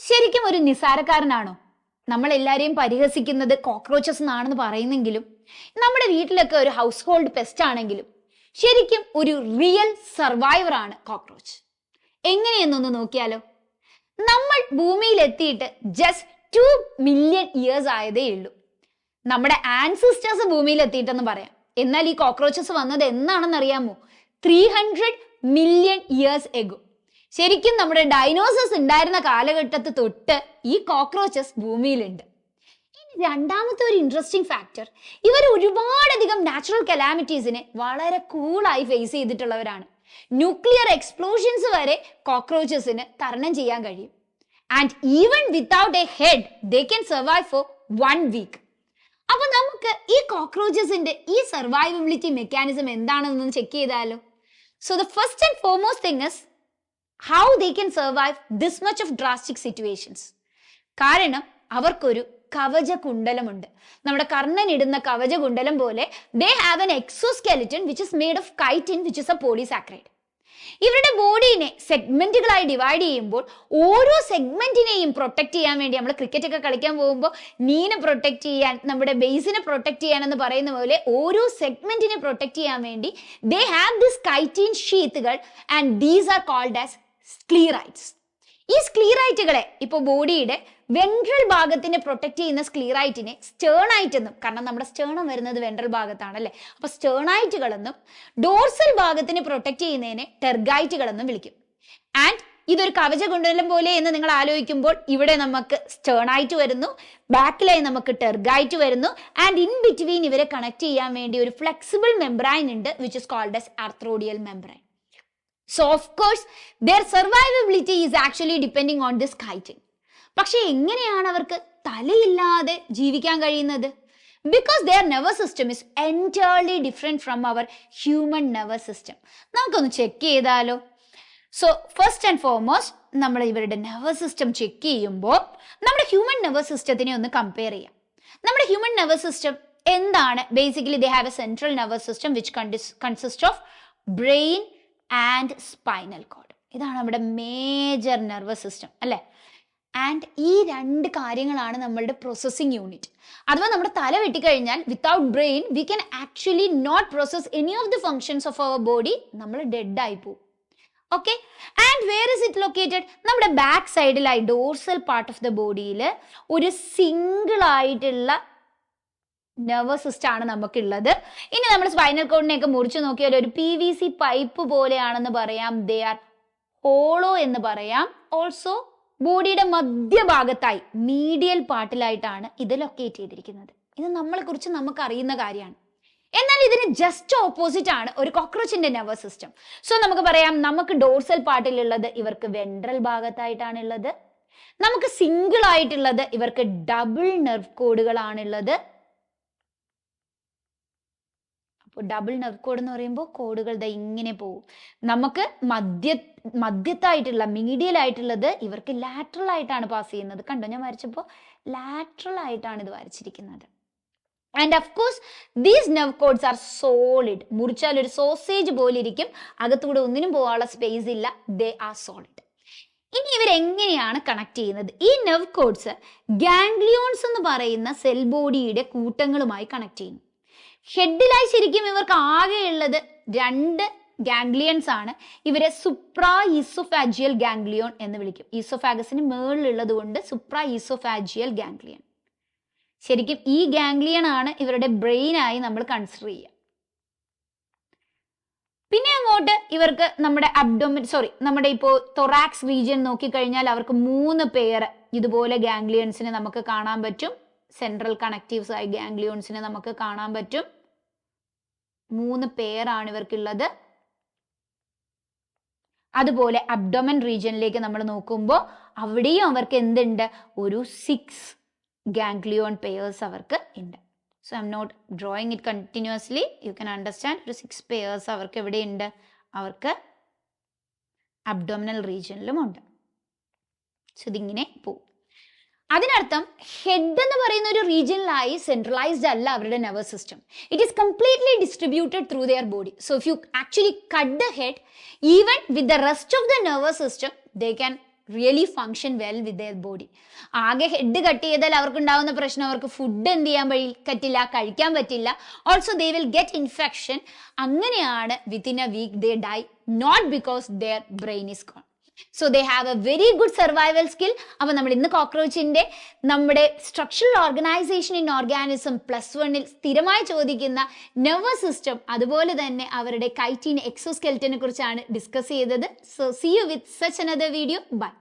ശരിക്കും ഒരു നിസാരക്കാരനാണോ? നമ്മൾ എല്ലാവരെയും പരിഹസിക്കുന്നത് കോക്രോച്ചസ് എന്നാണെന്ന് പറയുന്നെങ്കിലും നമ്മുടെ വീട്ടിലൊക്കെ ഒരു ഹൗസ് ഹോൾഡ് പെസ്റ്റ് ആണെങ്കിലും ശരിക്കും ഒരു റിയൽ സർവൈവർ ആണ് കോക്രോച്ച്. എങ്ങനെയെന്നൊന്ന് നോക്കിയാലോ. നമ്മൾ ഭൂമിയിൽ എത്തിയിട്ട് ജസ്റ്റ് 2 മില്യൺ ഇയേഴ്സ് ആയതേ ഉള്ളൂ. നമ്മുടെ ആൻസിസ്റ്റേഴ്സ് ഭൂമിയിൽ എത്തിയിട്ടെന്ന് പറയാം. എന്നാൽ ഈ കോക്രോച്ചസ് വന്നത് എന്നാണെന്ന് അറിയാമോ? 300 മില്യൺ ഇയേഴ്സ് എഗോ. ശരിക്കും നമ്മുടെ ഡൈനോസേഴ്സ് ഉണ്ടായിരുന്ന കാലഘട്ടത്തിൽ തൊട്ട് ഈ കോക്രോച്ചസ് ഭൂമിയിലുണ്ട്. ഇനി രണ്ടാമത്തെ ഒരു ഇൻട്രസ്റ്റിംഗ് ഫാക്ടർ, ഇവർ ഒരുപാടധികം നാച്ചുറൽ കലാമിറ്റീസിനെ വളരെ കൂളായി ഫേസ് ചെയ്തിട്ടുള്ളവരാണ്. ന്യൂക്ലിയർ എക്സ്പ്ലോഷൻസ് വരെ കോക്രോച്ചസിന് തരണം ചെയ്യാൻ കഴിയും. And even without a head they can survive for 1 week. അപ്പൊ നമുക്ക് ഈ കോക്രോച്ചസിന്റെ ഈ സർവൈവബിലിറ്റി മെക്കാനിസം എന്താണെന്ന് ചെക്ക് ചെയ്താലോ. So the first and foremost thing is how they can survive this much of drastic situations. കാരണം അവർക്കൊരു കവച കുണ്ടലമുണ്ട്. നമ്മുടെ കർണൻ ഇടുന്ന കവച കുണ്ടലം പോലെ they have an exoskeleton which is made of chitin which is a polysaccharide. ഇവരുടെ ബോഡീനെ സെഗ്മെന്റുകളായി divide ചെയ്യുമ്പോൾ ഓരോ സെഗ്മെന്റിനെയും protect ചെയ്യാൻ വേണ്ടി, നമ്മൾ ക്രിക്കറ്റ് ഒക്കെ കളിക്കാൻ പോകുമ്പോൾ നീനെ പ്രൊട്ടക്ട് ചെയ്യാൻ, നമ്മുടെ ബേസിനെ പ്രൊട്ടക്ട് ചെയ്യാൻ എന്ന് പറയുന്ന പോലെ ഓരോ സെഗ്മെന്റിനെ പ്രൊട്ടക്ട് ചെയ്യാൻ വേണ്ടി they have this chitin ഷീത്തുകൾ and these are called as സ്ക്ലീറൈറ്റ്സ്. ഈ സ്ക്ലീറൈറ്റുകളെ ഇപ്പൊ ബോഡിയുടെ വെൻട്രൽ ഭാഗത്തിനെ പ്രൊട്ടക്ട് ചെയ്യുന്ന സ്ക്ലീറൈറ്റിനെ സ്റ്റേണൈറ്റ് എന്നും, കാരണം നമ്മുടെ സ്റ്റേണം വരുന്നത് വെൻട്രൽ ഭാഗത്താണ് അല്ലെ, അപ്പൊ സ്റ്റേണൈറ്റുകൾ എന്നും ഡോർസൽ ഭാഗത്തിനെ പ്രൊട്ടക്ട് ചെയ്യുന്നതിനെ ടെർഗൈറ്റുകൾ എന്നും വിളിക്കും. ആൻഡ് ഇതൊരു കവച കുണ്ടലം പോലെ എന്ന് നിങ്ങൾ ആലോചിക്കുമ്പോൾ ഇവിടെ നമുക്ക് സ്റ്റേണൈറ്റ് വരുന്നു, ബാക്കിലായി നമുക്ക് ടെർഗൈറ്റ് വരുന്നു, ആൻഡ് ഇൻ ബിറ്റ്വീൻ ഇവരെ കണക്ട് ചെയ്യാൻ വേണ്ടി ഒരു ഫ്ലെക്സിബിൾ മെംബ്രൈൻ ഉണ്ട് which is called as arthrodial membrane. So of course their survivability is actually depending on this chitin. പക്ഷെ എങ്ങനെയാണ് അവർക്ക് തലയില്ലാതെ ജീവിക്കാൻ കഴിയുന്നത്? Because their nervous system is entirely different from our human nervous system. നമുക്കൊന്ന് check ചെയ്താലോ. So first and foremost നമ്മൾ ഇവരുടെ nervous system check ചെയ്യുമ്പോൾ നമ്മുടെ ഹ്യൂമൻ നെർവസ് സിസ്റ്റത്തിനെ ഒന്ന് കമ്പയർ ചെയ്യാം. നമ്മുടെ ഹ്യൂമൻ നെർവസ് സിസ്റ്റം എന്താണ്? Basically they have a central nervous system which consist of brain and spinal cord. ഇതാണ് നമ്മുടെ മേജർ നെർവസ് സിസ്റ്റം അല്ലെ. ആൻഡ് ഈ 2 കാര്യങ്ങളാണ് നമ്മളുടെ പ്രോസസ്സിംഗ് യൂണിറ്റ്. അഥവാ നമ്മുടെ തല വെട്ടിക്കഴിഞ്ഞാൽ without brain we can actually not process any of the functions of our body. നമ്മൾ ഡെഡ് ആയി പോകും. Okay, and where is it located? നമ്മുടെ ബാക്ക് സൈഡിലായി ഡോർസൽ പാർട്ട് ഓഫ് ദ ബോഡിയിൽ ഒരു സിംഗിൾ ആയിട്ടുള്ള നെർവസ് സിസ്റ്റം ആണ് നമുക്കുള്ളത്. ഇനി നമ്മൾ സ്പൈനൽ കോഡിനെയൊക്കെ മുറിച്ച് നോക്കിയാൽ ഒരു PVC പൈപ്പ് പോലെയാണെന്ന് പറയാം. ദേ ആർ ഹോളോ എന്ന് പറയാം. ഓൾസോ ബോഡിയുടെ മധ്യഭാഗത്തായി മീഡിയൽ പാർട്ടിലായിട്ടാണ് ഇത് ലൊക്കേറ്റ് ചെയ്തിരിക്കുന്നത്. ഇത് നമ്മളെ കുറിച്ച് നമുക്ക് അറിയുന്ന കാര്യമാണ്. എന്നാൽ ഇതിന് ജസ്റ്റ് ഓപ്പോസിറ്റ് ആണ് ഒരു കോക്രോച്ചിന്റെ നെർവസ് സിസ്റ്റം. സോ നമുക്ക് പറയാം, നമുക്ക് ഡോർസൽ പാർട്ടിലുള്ളത് ഇവർക്ക് വെൻട്രൽ ഭാഗത്തായിട്ടാണ് ഉള്ളത്. നമുക്ക് സിംഗിൾ ആയിട്ടുള്ളത് ഇവർക്ക് ഡബിൾ നെർവ് കോഡുകളാണുള്ളത്. അപ്പോൾ ഡബിൾ നെർവ് കോഡ് എന്ന് പറയുമ്പോൾ കോഡുകൾ ഇങ്ങനെ പോകും. നമുക്ക് മധ്യത്തായിട്ടുള്ള മീഡിയൽ ആയിട്ടുള്ളത് ഇവർക്ക് ലാറ്ററൽ ആയിട്ടാണ് പാസ് ചെയ്യുന്നത്. കണ്ടോ, ഞാൻ വരച്ചപ്പോൾ ലാറ്ററൽ ആയിട്ടാണ് ഇത് വരച്ചിരിക്കുന്നത്. And of course these nerve cords are solid. മുറിച്ചാൽ ഒരു സോസേജ് പോലെ ഇരിക്കും, അകത്തൂടെ ഒന്നിനും പോകാനുള്ള സ്പേസ് ഇല്ല. They are solid. ഇനി ഇവരെങ്ങനെയാണ് കണക്ട് ചെയ്യുന്നത്? ഈ നെർവ് കോഡ്സ് ഗാംഗ്ലിയോൺസ് എന്ന് പറയുന്ന സെൽ ബോഡിയുടെ കൂട്ടങ്ങളുമായി കണക്ട് ചെയ്യുന്നു. ഹെഡിലായി ശരിക്കും ഇവർക്ക് ആകെയുള്ളത് 2 ഗാംഗ്ലിയൻസ് ആണ്. ഇവരെ സുപ്രാ ഈസോഫാജിയൽ ഗാംഗ്ലിയോൺ എന്ന് വിളിക്കും. ഈസോഫാഗസിന് മേളിലുള്ളത് കൊണ്ട് സുപ്രാ ഈസോഫാജിയൽ ഗാംഗ്ലിയൻ. ശരിക്കും ഈ ഗാംഗ്ലിയൻ ആണ് ഇവരുടെ ബ്രെയിൻ ആയി നമ്മൾ കൺസിഡർ ചെയ്യുക. പിന്നെ അങ്ങോട്ട് ഇവർക്ക് നമ്മുടെ ഇപ്പോൾ തൊറാക്സ് റീജിയൻ നോക്കിക്കഴിഞ്ഞാൽ അവർക്ക് 3 പെയർ ഇതുപോലെ ഗാംഗ്ലിയൻസിനെ നമുക്ക് കാണാൻ പറ്റും. സെൻട്രൽ കണക്റ്റീവ്സ് ആയി ഗാംഗ്ലിയോൺസിനെ നമുക്ക് കാണാൻ പറ്റും. 3 പെയറാണ് ഇവർക്കുള്ളത്. അതുപോലെ അബ്ഡോമൻ റീജിയനിലേക്ക് നമ്മൾ നോക്കുമ്പോൾ അവിടെയും അവർക്ക് എന്തുണ്ട്? ഒരു 6 ഗാംഗ്ലിയോൺ പെയേഴ്സ് അവർക്ക് ഉണ്ട്. So I am not drawing it continuously. You can understand. ഒരു 6 പെയേഴ്സ് അവർക്ക് എവിടെയുണ്ട്? അവർക്ക് അബ്ഡോമിനൽ റീജിയനിലും ഉണ്ട്. സോ ഇതിങ്ങനെ പോകും. അതിനർത്ഥം ഹെഡ് എന്ന് പറയുന്ന ഒരു റീജിയനിലായി സെൻട്രലൈസ്ഡ് അല്ല അവരുടെ nervous system. It is completely distributed through their body. So if you actually cut the head, even with the rest of the nervous system, they can really function well with their body. ആകെ head cut ചെയ്താൽ അവർക്കുണ്ടാവുന്ന പ്രശ്നം അവർക്ക് food എന്ത് ചെയ്യാൻ പറ്റില്ല, കഴിക്കാൻ പറ്റില്ല. Also they will get infection. അങ്ങനെയാണ് within a week they die, not because their brain is gone. So they have a very good survival skill. അപ്പൊ നമ്മൾ ഇന്ന് കോക്രോച്ചിന്റെ നമ്മുടെ സ്ട്രക്ചറൽ ഓർഗനൈസേഷൻ ഇൻ ഓർഗാനിസം +1 സ്ഥിരമായി ചോദിക്കുന്ന നെർവസ് സിസ്റ്റം, അതുപോലെ തന്നെ അവരുടെ കൈറ്റീൻ എക്സോസ്കെൽറ്റനെ കുറിച്ചാണ് ഡിസ്കസ് ചെയ്തത്. So see you with such another video. By.